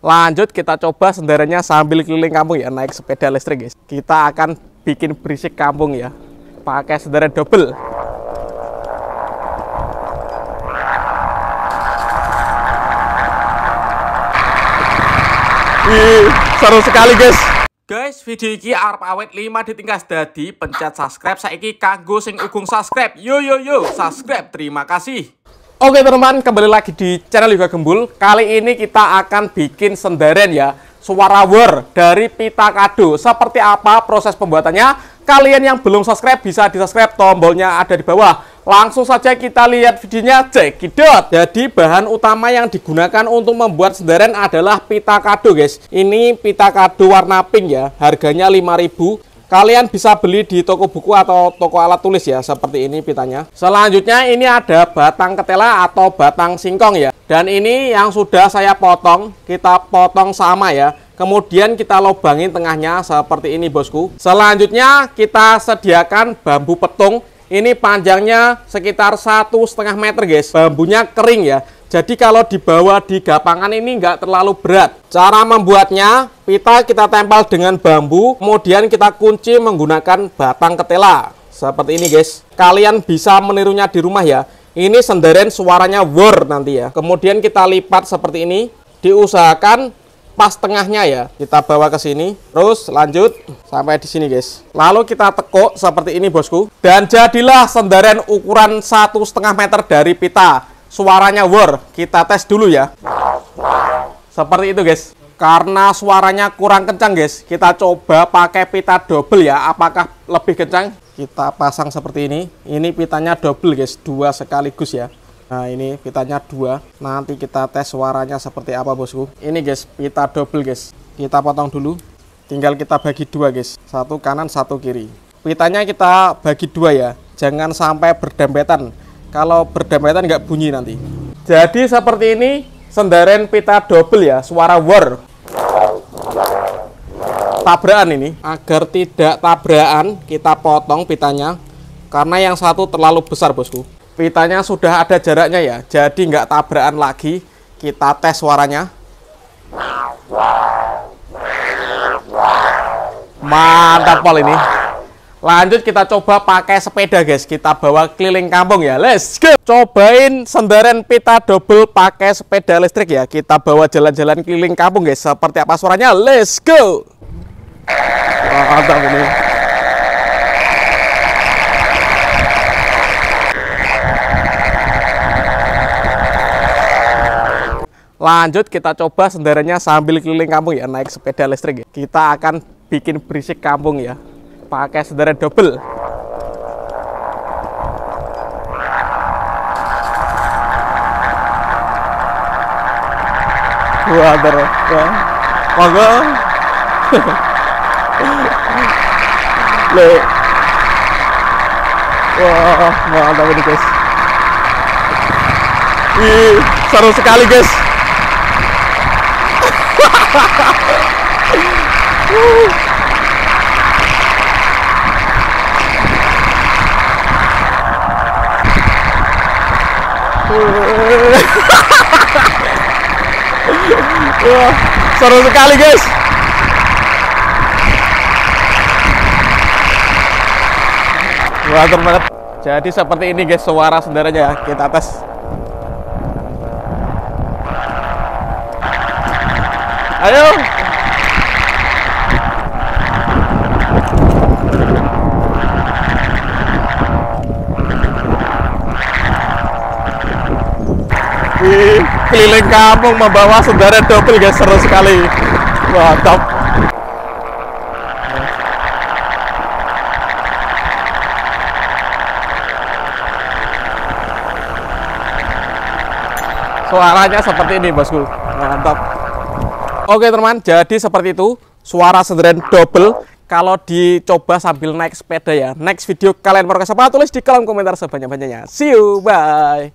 Lanjut kita coba sendarannya sambil keliling kampung ya, naik sepeda listrik guys. Kita akan bikin berisik kampung ya, pakai sendaran double. Wih, seru sekali guys. Guys, video ini arep awet 5 ditingkas dadi pencet subscribe saiki kanggo sing ugung subscribe. Yo subscribe. Terima kasih. Oke teman-teman, kembali lagi di channel Yoga Gembul. Kali ini kita akan bikin sendaran ya, suara war dari pita kado. Seperti apa proses pembuatannya? Kalian yang belum subscribe bisa di subscribe, tombolnya ada di bawah. Langsung saja kita lihat videonya, cekidot. Jadi bahan utama yang digunakan untuk membuat sendaran adalah pita kado guys. Ini pita kado warna pink ya, harganya 5.000. Kalian bisa beli di toko buku atau toko alat tulis ya, seperti ini pitanya. Selanjutnya ini ada batang ketela atau batang singkong ya. Dan ini yang sudah saya potong, kita potong sama ya. Kemudian kita lubangin tengahnya seperti ini bosku. Selanjutnya kita sediakan bambu petung. Ini panjangnya sekitar 1,5 meter guys. Bambunya kering ya. Jadi kalau dibawa di gapangan ini nggak terlalu berat. Cara membuatnya, pita kita tempel dengan bambu, kemudian kita kunci menggunakan batang ketela. Seperti ini guys. Kalian bisa menirunya di rumah ya. Ini sendaran suaranya war nanti ya. Kemudian kita lipat seperti ini. Diusahakan pas tengahnya ya. Kita bawa ke sini. Terus lanjut sampai di sini guys. Lalu kita tekuk seperti ini bosku. Dan jadilah sendaran ukuran 1,5 meter dari pita. Suaranya war, kita tes dulu ya. Seperti itu guys. Karena suaranya kurang kencang guys, kita coba pakai pita double ya. Apakah lebih kencang? Kita pasang seperti ini. Ini pitanya double guys, 2 sekaligus ya. Nah ini pitanya 2. Nanti kita tes suaranya seperti apa bosku. Ini guys, pita double guys. Kita potong dulu. Tinggal kita bagi 2 guys. Satu kanan, satu kiri. Pitanya kita bagi 2 ya. Jangan sampai berdempetan. Kalau berdempetan nggak bunyi nanti. Jadi seperti ini sendaran pita double ya, suara war. Tabrakan ini, agar tidak tabrakan kita potong pitanya. Karena yang satu terlalu besar bosku. Pitanya sudah ada jaraknya ya, jadi nggak tabrakan lagi. Kita tes suaranya. Mantap pol ini. Lanjut kita coba pakai sepeda guys. Kita bawa keliling kampung ya. Let's go. Cobain sendaran pita double pakai sepeda listrik ya. Kita bawa jalan-jalan keliling kampung guys. Seperti apa suaranya? Let's go. Mantap ini. Lanjut kita coba sendarannya sambil keliling kampung ya. Naik sepeda listrik ya. Kita akan bikin berisik kampung ya, pakai sendaran double. Wah, terus. Monggo. Le. Wah, mantap ini guys. Ih, seru sekali guys. Wah, seru sekali guys. Wah, keren banget. Jadi seperti ini guys suara sendarannya ya. Kita tes. Ayo. Keliling kampung membawa sendaran double guys, seru sekali. Mantap. Suaranya seperti ini bosku. Mantap. Oke teman, jadi seperti itu suara sendaran double kalau dicoba sambil naik sepeda ya. Next video kalian mau apa? Tulis di kolom komentar sebanyak-banyaknya. See you, bye.